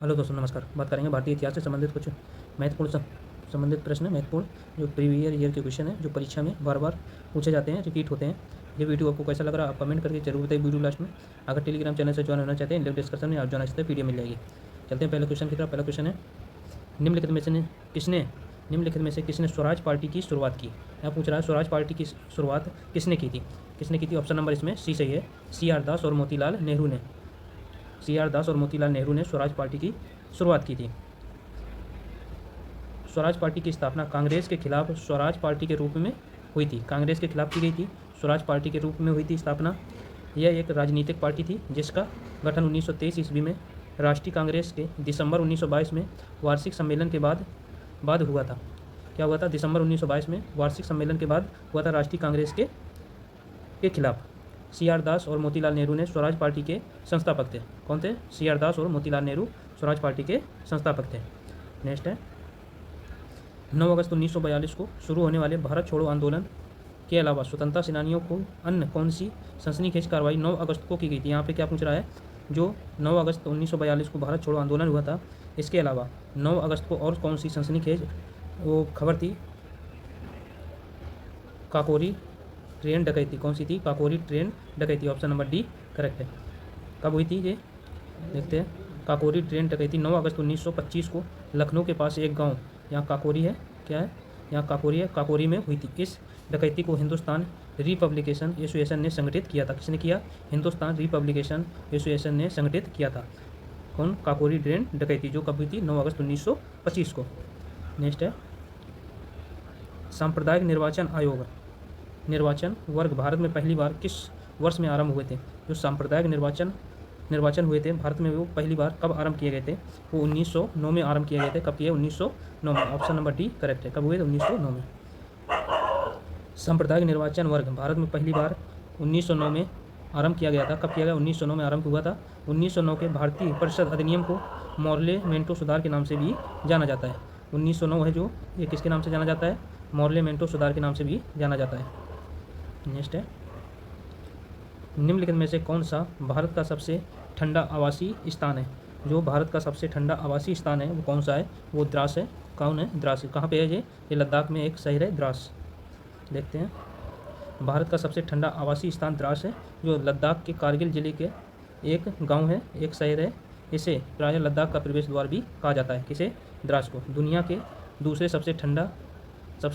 Hello दोस्तों, नमस्कार। बात करेंगे भारतीय इतिहास से संबंधित कुछ महत्वपूर्ण संबंधित प्रश्न, महत्वपूर्ण जो प्रीवियस ईयर के क्वेश्चन हैं, जो परीक्षा में बार बार पूछे जाते हैं, रिपीट होते हैं। ये वीडियो आपको कैसा लग रहा है आप कमेंट करके जरूर बताइए वीडियो लास्ट में। अगर टेलीग्राम चैनल से ज्वाइन होना चाहते हैं, लिंक डिस्क्रिप्शन में आप ज्वाइन चाहते हैं, पीडीएफ मिल जाएगी। चलते हैं पहले क्वेश्चन की तरफ। पहला क्वेश्चन है, निम्नलिखित में से किसने स्वराज पार्टी की शुरुआत की। यहाँ पूछ रहा है स्वराज पार्टी की शुरुआत किसने की थी। ऑप्शन नंबर इसमें सी सही है। CR दास और मोतीलाल नेहरू ने स्वराज पार्टी की शुरुआत की थी। स्वराज पार्टी की स्थापना कांग्रेस के खिलाफ स्वराज पार्टी के रूप में हुई थी। कांग्रेस के खिलाफ की गई थी, स्वराज पार्टी के रूप में हुई थी स्थापना। यह एक राजनीतिक पार्टी थी जिसका गठन 1923 ईस्वी में राष्ट्रीय कांग्रेस के दिसंबर 1922 में वार्षिक सम्मेलन के बाद हुआ था। क्या हुआ था? दिसंबर 1922 में वार्षिक सम्मेलन के बाद हुआ था राष्ट्रीय कांग्रेस के खिलाफ। CR दास और मोतीलाल नेहरू ने स्वराज पार्टी के संस्थापक थे। कौन थे? CR दास और मोतीलाल नेहरू स्वराज पार्टी के संस्थापक थे। नेक्स्ट है, 9 अगस्त 1942 को शुरू होने वाले भारत छोड़ो आंदोलन के अलावा स्वतंत्रता सेनानियों को अन्य कौन सी सनसनीखेज कार्रवाई 9 अगस्त को की गई थी। यहाँ पे क्या पूछ रहा है? जो 9 अगस्त 1942 को भारत छोड़ो आंदोलन हुआ था, इसके अलावा 9 अगस्त को और कौन सी सनसनीखेज वो खबर थी? काकोरी ट्रेन डकैती। कौन सी थी? काकोरी ट्रेन डकैती। ऑप्शन नंबर डी करेक्ट है। कब हुई थी ये देखते हैं। काकोरी ट्रेन डकैती 9 अगस्त 1925 को लखनऊ के पास एक गांव, यहाँ काकोरी है, क्या है? यहाँ काकोरी है, काकोरी में हुई थी। इस डकैती को हिंदुस्तान रिपब्लिकेशन एसोसिएशन ने संगठित किया था। किसने किया? हिंदुस्तान रिपब्लिकेशन एसोसिएशन ने संगठित किया था। कौन? काकोरी ट्रेन डकैती, जो कब हुई थी? 9 अगस्त 1925 को। नेक्स्ट है, सांप्रदायिक निर्वाचन वर्ग भारत में पहली बार किस वर्ष में आरंभ हुए थे। जो सांप्रदायिक निर्वाचन हुए थे भारत में, वो पहली बार कब आरंभ किए गए थे? वो 1909 में आरंभ किए गए थे। कब किए? 1909 में। ऑप्शन नंबर डी करेक्ट है। कब हुए थे? 1909 में। सांप्रदायिक निर्वाचन वर्ग भारत में पहली बार 1909 में आरंभ किया गया था। कब किया गया? 1909 में आरंभ हुआ था। 1909 के भारतीय परिषद अधिनियम को मॉर्ले मेंटो सुधार के नाम से भी जाना जाता है। 1909 है जो, ये किसके नाम से जाना जाता है? मॉर्ले मेंटो सुधार के नाम से भी जाना जाता है। नेक्स्ट है, निम्नलिखित में से कौन सा भारत का सबसे ठंडा आवासीय स्थान है। जो भारत का सबसे ठंडा आवासीय स्थान है वो कौन सा है? वो द्रास है। कौन है? द्रास। कहाँ पे है ये लद्दाख में एक शहर है द्रास। देखते हैं, भारत का सबसे ठंडा आवासीय स्थान द्रास है, जो लद्दाख के कारगिल जिले के एक गांव है, एक शहर है। इसे प्रायः लद्दाख का प्रवेश द्वार भी कहा जाता है। किसे? द्रास को। दुनिया के दूसरे सबसे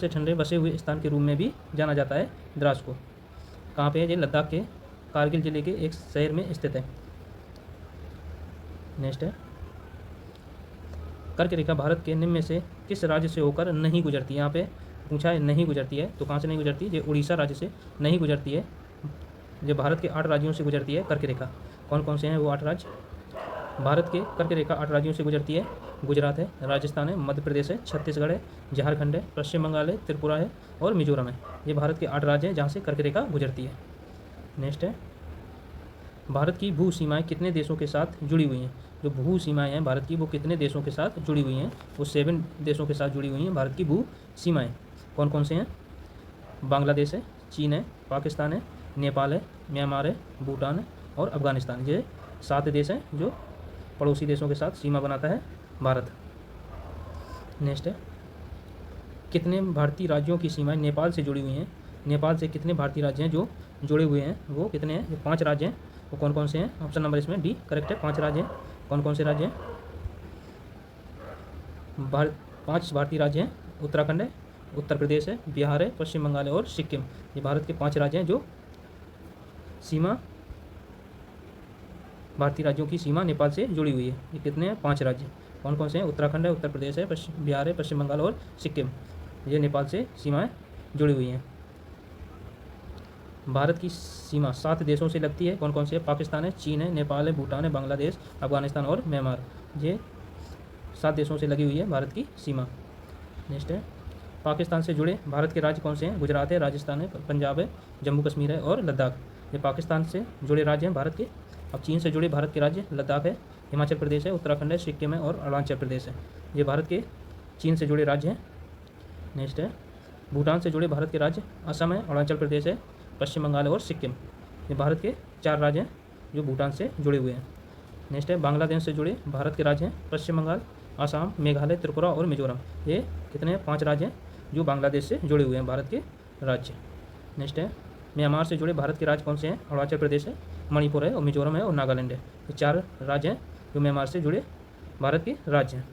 ठंडे बसे हुए स्थान के रूप में भी जाना जाता है द्रास को। कहाँ पे है ये? लद्दाख के कारगिल जिले के एक शहर में स्थित है। नेक्स्ट है, कर्क रेखा भारत के निम्न में से किस राज्य से होकर नहीं गुजरती। यहाँ पे पूछा है नहीं गुजरती है, तो कहाँ से नहीं गुजरती? ये उड़ीसा राज्य से नहीं गुजरती है। जो भारत के 8 राज्यों से गुजरती है कर्क रेखा। कौन कौन से हैं वो 8 राज्य? भारत के कर्क रेखा 8 राज्यों से गुजरती है। गुजरात है, राजस्थान है, मध्य प्रदेश है, छत्तीसगढ़ है, झारखंड है, पश्चिम बंगाल है, त्रिपुरा है और मिजोरम है। ये भारत के 8 राज्य हैं जहाँ से कर्क रेखा गुजरती है। नेक्स्ट है, भारत की भू सीमाएँ कितने देशों के साथ जुड़ी हुई हैं। जो भू सीमाएँ हैं भारत की, वो कितने देशों के साथ जुड़ी हुई हैं? वो 7 देशों के साथ जुड़ी हुई हैं भारत की भू सीमाएँ। कौन कौन से हैं? बांग्लादेश है, चीन है, पाकिस्तान है, नेपाल है, म्यांमार है, भूटान है और अफगानिस्तान। ये 7 देश हैं जो पड़ोसी देशों के साथ सीमा बनाता है भारत। नेक्स्ट है, कितने भारतीय राज्यों की सीमाएं नेपाल से जुड़ी हुई हैं। नेपाल से कितने भारतीय राज्य हैं जो जुड़े हुए हैं? वो कितने हैं? जो 5 राज्य हैं। वो कौन कौन से हैं? ऑप्शन नंबर इसमें डी करेक्ट है। 5 राज्य हैं। कौन कौन से राज्य हैं? 5 भारतीय राज्य हैं। उत्तराखंड है, उत्तर प्रदेश है, बिहार है, पश्चिम बंगाल है और सिक्किम। ये भारत के 5 राज्य हैं जो सीमा, भारतीय राज्यों की सीमा नेपाल से जुड़ी हुई है। ये कितने हैं? 5 राज्य। कौन कौन से हैं? उत्तराखंड है, उत्तर प्रदेश है, बिहार है, पश्चिम बंगाल और सिक्किम। ये नेपाल से सीमाएं जुड़ी हुई हैं। भारत की सीमा 7 देशों से लगती है। कौन कौन से? पाकिस्तान है, चीन है, नेपाल है, भूटान है, बांग्लादेश, अफगानिस्तान और म्यांमार। ये 7 देशों से लगी हुई है भारत की सीमा। नेक्स्ट है, पाकिस्तान से जुड़े भारत के राज्य कौन से हैं? गुजरात है, राजस्थान है, पंजाब है, जम्मू कश्मीर है और लद्दाख। ये पाकिस्तान से जुड़े राज्य हैं भारत के। अब चीन से जुड़े भारत के राज्य लद्दाख है, हिमाचल प्रदेश है, उत्तराखंड है, सिक्किम है और अरुणाचल प्रदेश है। ये भारत के चीन से जुड़े राज्य हैं। नेक्स्ट है, भूटान से जुड़े भारत के राज्य असम है, अरुणाचल प्रदेश है, पश्चिम बंगाल है और सिक्किम। ये भारत के 4 राज्य हैं जो भूटान से जुड़े हुए हैं। नेक्स्ट है बांग्लादेश से जुड़े भारत के राज्य हैं पश्चिम बंगाल, आसाम, मेघालय, त्रिपुरा और मिजोरम। ये कितने हैं? 5 राज्य हैं जो बांग्लादेश से जुड़े हुए हैं भारत के राज्य। नेक्स्ट है म्यांमार से जुड़े भारत के राज्य कौन से हैं? अरुणाचल प्रदेश है, मणिपुर है और मिजोरम है और नागालैंड है। ये 4 राज्य हैं जो म्यांमार से जुड़े भारत के राज्य हैं।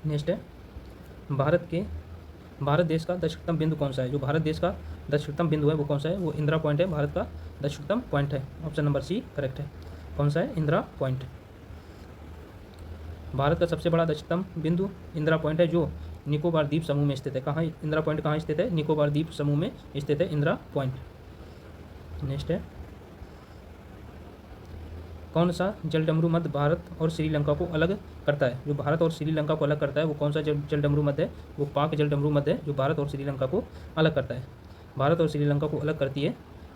नेक्स्ट है भारत देश का दक्षिणतम बिंदु कौन सा है? जो भारत देश का दक्षिणतम बिंदु है वो कौन सा है? वो इंदिरा पॉइंट है, भारत का दक्षिणतम पॉइंट है। ऑप्शन नंबर सी करेक्ट है। कौन सा है? इंदिरा पॉइंट। भारत का सबसे बड़ा दक्षिणतम बिंदु इंदिरा पॉइंट है जो निकोबार द्वीप समूह में स्थित है। कहाँ इंदिरा पॉइंट कहाँ स्थित है? निकोबार द्वीप समूह में स्थित है इंदिरा पॉइंट। नेक्स्ट है कौन सा जलडमरू मध्य भारत और श्रीलंका को अलग करता है? जो भारत और श्रीलंका को अलग करता है वो कौन सा जलडमरू मध्य है? वो पाक जलडमरू मध्य है जो भारत और श्रीलंका को अलग करता है। भारत और श्रीलंका को अलग करती है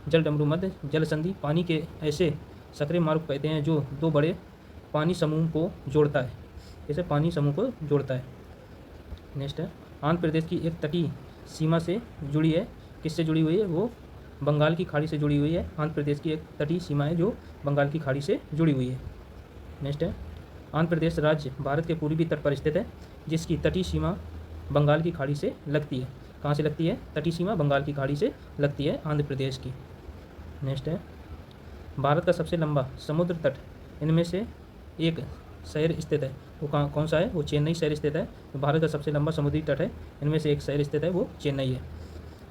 जलडमरू मध्य जल संधि पानी के ऐसे सक्रिय मार्ग को कहते हैं जो 2 बड़े पानी समूह को जोड़ता है। इसे पानी समूह को जोड़ता है। नेक्स्ट है आंध्र प्रदेश की एक तटीय सीमा से जुड़ी है। किससे जुड़ी हुई है? वो बंगाल की खाड़ी से जुड़ी हुई है। आंध्र प्रदेश की एक तटीय सीमा है जो बंगाल की खाड़ी से जुड़ी हुई है। नेक्स्ट है आंध्र प्रदेश राज्य भारत के पूर्वी तट पर स्थित है जिसकी तटीय सीमा बंगाल की खाड़ी से लगती है। कहाँ से लगती है? तटीय सीमा बंगाल की खाड़ी से लगती है आंध्र प्रदेश की। नेक्स्ट है भारत का सबसे लंबा समुद्र तट इनमें से एक शहर स्थित है। वो कौन सा है? वो चेन्नई शहर स्थित है। तो भारत का सबसे लंबा समुद्री तट है इनमें से एक शहर स्थित है वो चेन्नई है।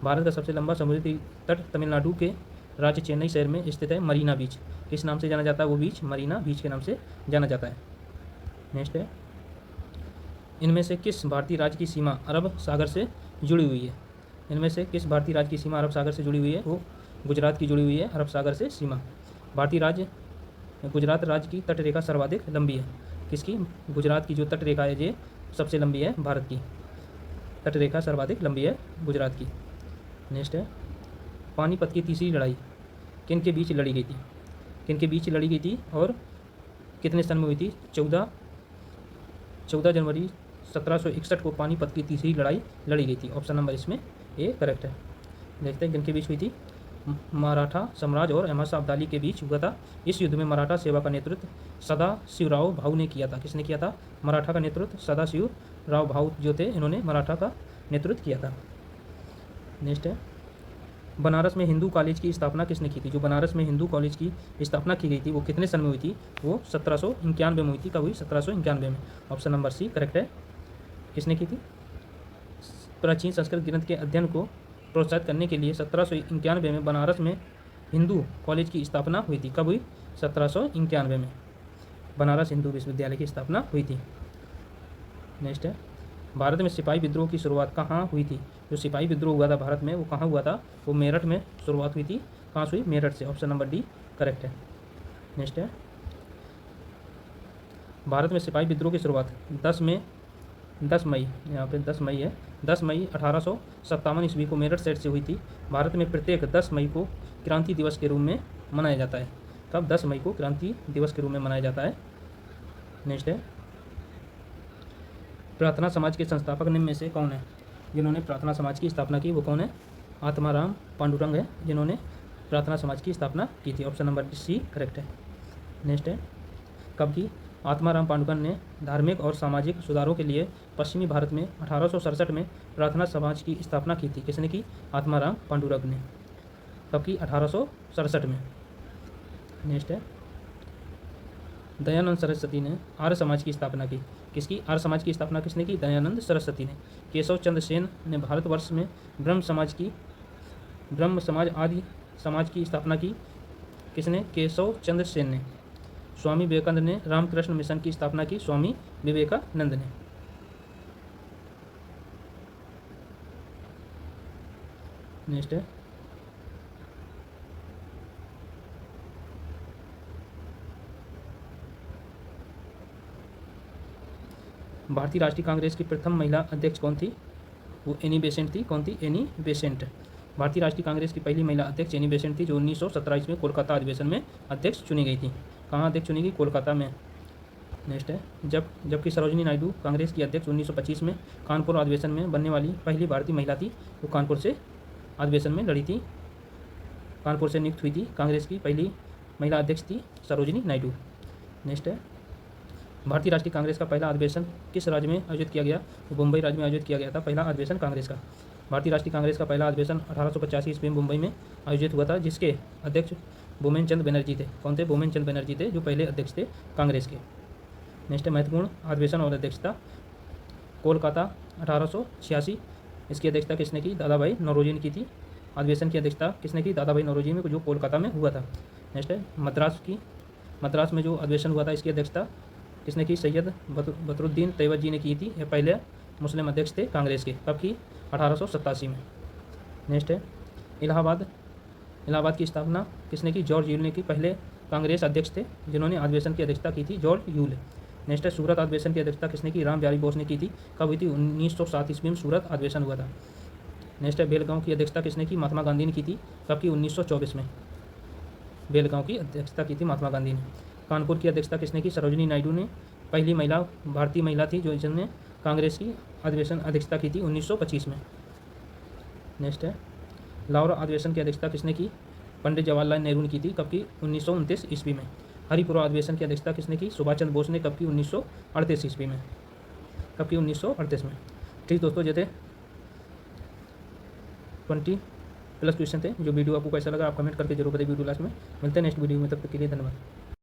भारत का सबसे लंबा समुद्री तट तमिलनाडु के राज्य चेन्नई शहर में स्थित है मरीना बीच। किस नाम से जाना जाता है? वो बीच मरीना बीच के नाम से जाना जाता है। नेक्स्ट है इनमें से किस भारतीय राज्य की सीमा अरब सागर से जुड़ी हुई है? इनमें से किस भारतीय राज्य की सीमा अरब सागर से जुड़ी हुई है? वो गुजरात की जुड़ी हुई है अरब सागर से सीमा। भारतीय राज्य गुजरात राज्य की तट रेखा सर्वाधिक लंबी है। किसकी? गुजरात की जो तट रेखा है ये सबसे लंबी है भारत की। तट रेखा सर्वाधिक लंबी है गुजरात की। नेक्स्ट है पानीपत की तीसरी लड़ाई किन के बीच लड़ी गई थी? किन के बीच लड़ी गई थी और कितने सन में हुई थी? 14 जनवरी 1761 को पानीपत की तीसरी लड़ाई लड़ी गई थी। ऑप्शन नंबर इसमें ए करेक्ट है। देखते हैं किन के बीच हुई थी। मराठा साम्राज्य और अहमद शाह अब्दाली के बीच हुआ था। इस युद्ध में मराठा सेवा का नेतृत्व सदाशिवराव भाऊ ने किया था। किसने किया था? मराठा का नेतृत्व सदाशिवराव भाऊ जो थे इन्होंने मराठा का नेतृत्व किया था। नेक्स्ट है बनारस में हिंदू कॉलेज की स्थापना किसने की थी? जो बनारस में हिंदू कॉलेज की स्थापना की गई थी वो कितने सन में हुई थी? वो 1791 में हुई थी। कब हुई? 1791 में। ऑप्शन नंबर सी करेक्ट है। किसने की थी? प्राचीन संस्कृत ग्रंथ के अध्ययन को प्रोत्साहित करने के लिए 1791 में बनारस में हिंदू कॉलेज की स्थापना हुई थी। कब हुई? 1791 में बनारस हिंदू विश्वविद्यालय की स्थापना हुई थी। नेक्स्ट है भारत में सिपाही विद्रोह की शुरुआत कहाँ हुई थी? जो सिपाही विद्रोह हुआ था भारत में वो कहाँ हुआ था? वो मेरठ में शुरुआत हुई थी। कहाँ से हुई? मेरठ से। ऑप्शन नंबर डी करेक्ट है। नेक्स्ट है भारत में सिपाही विद्रोह की शुरुआत 10 मई यहाँ पे 10 मई है 10 मई 1857 ईस्वी को मेरठ शहर से हुई थी। भारत में प्रत्येक 10 मई को क्रांति दिवस के रूप में मनाया जाता है। कब? 10 मई को क्रांति दिवस के रूप में मनाया जाता है। नेक्स्ट है प्रार्थना समाज के संस्थापक निम्न में से कौन है? जिन्होंने प्रार्थना समाज की स्थापना की वो कौन है? आत्माराम पांडुरंग है जिन्होंने प्रार्थना समाज की स्थापना की थी। ऑप्शन नंबर सी करेक्ट है। नेक्स्ट है कब की? आत्माराम पांडुरंग ने धार्मिक और सामाजिक सुधारों के लिए पश्चिमी भारत में 1867 में प्रार्थना समाज की स्थापना की थी। किसने की? आत्माराम पांडुरंग ने। कब की? 1867 में। नेक्स्ट है दयानंद सरस्वती ने आर्य समाज की स्थापना की। किसकी? आर्य समाज की स्थापना किसने की? दयानंद सरस्वती ने। केशव चंद्र सेन ने भारतवर्ष में ब्रह्म समाज आदि समाज की स्थापना की। किसने? केशव चंद्र सेन ने। स्वामी विवेकानंद ने रामकृष्ण मिशन की स्थापना की। स्वामी विवेकानंद ने। नेक्स्ट है भारतीय राष्ट्रीय कांग्रेस की प्रथम महिला अध्यक्ष कौन थी? वो एनी बेसेंट थी। कौन थी? Annie Besant. भारतीय राष्ट्रीय कांग्रेस की पहली महिला अध्यक्ष एनी बेसेंट थी जो 1917 में कोलकाता अधिवेशन में अध्यक्ष चुनी गई थी। कहाँ अध्यक्ष चुनी गई? कोलकाता में। नेक्स्ट है जबकि सरोजिनी नायडू कांग्रेस की अध्यक्ष 1925 में कानपुर अधिवेशन में बनने वाली पहली भारतीय महिला थी। वो कानपुर से अधिवेशन में लड़ी थी। कानपुर से नियुक्त हुई थी। कांग्रेस की पहली महिला अध्यक्ष थी सरोजिनी नायडू। नेक्स्ट है, भारतीय राष्ट्रीय कांग्रेस का पहला अधिवेशन किस राज्य में आयोजित किया गया? तो मुंबई राज्य में आयोजित किया गया था पहला अधिवेशन कांग्रेस का। भारतीय राष्ट्रीय कांग्रेस का पहला अधिवेशन 1885 ईस्वी में मुंबई में आयोजित हुआ था, जिसके अध्यक्ष भूमेन चंद बनर्जी थे। कौन थे? भूमेन चंद बनर्जी थे, जो पहले अध्यक्ष थे कांग्रेस के। नेक्स्ट है, महत्वपूर्ण अधिवेशन और अध्यक्षता। कोलकाता 1886, इसकी अध्यक्षता किसने की? दादा भाई नौरोजी ने की थी। अधिवेशन की अध्यक्षता किसने की? दादा भाई नौरोजी ने, जो कोलकाता में हुआ था। नेक्स्ट है, मद्रास में जो अधिवेशन हुआ था, इसकी अध्यक्षता किसने की? सैयद बदरुद्दीन तैयबत जी ने की थी। यह पहले मुस्लिम अध्यक्ष थे कांग्रेस के। कब की? 1887 में। नेक्स्ट है, इलाहाबाद की स्थापना किसने की? जॉर्ज यूल ने की। पहले कांग्रेस अध्यक्ष थे जिन्होंने अधिवेशन की अध्यक्षता की थी, जॉर्ज यूल। नेक्स्ट है, सूरत अधिवेशन की अध्यक्षता किसने की? राम बिहारी बोस ने की थी। कब हुई थी? 1907 ईस्वी में सूरत अधिवेशन हुआ था। नेक्स्ट है, बेलगांव की अध्यक्षता किसने की? महात्मा गांधी ने की थी। कब की? 1924 में बेलगांव की अध्यक्षता की थी महात्मा गांधी ने। कानपुर की अध्यक्षता किसने की? सरोजिनी नायडू ने। पहली महिला भारतीय महिला थी जो जिन्होंने कांग्रेस की अधिवेशन अध्यक्षता की थी 1925 में। नेक्स्ट है, लाहौर अधिवेशन की अध्यक्षता किसने की? पंडित जवाहरलाल नेहरू ने की थी। कब की? 1929 ईस्वी में। हरिपुरा अधिवेशन की अध्यक्षता किसने की? सुभाष चंद्र बोस ने। कब की? 1938 ईस्वी में। कब की? 1938 में। ठीक दोस्तों, ये थे 20+ क्वेश्चन थे। जो वीडियो आपको कैसा लगा आप कमेंट करके जरूर बताइए वीडियो लास्ट में। मिलते हैं नेक्स्ट वीडियो में, तब तक के लिए धन्यवाद।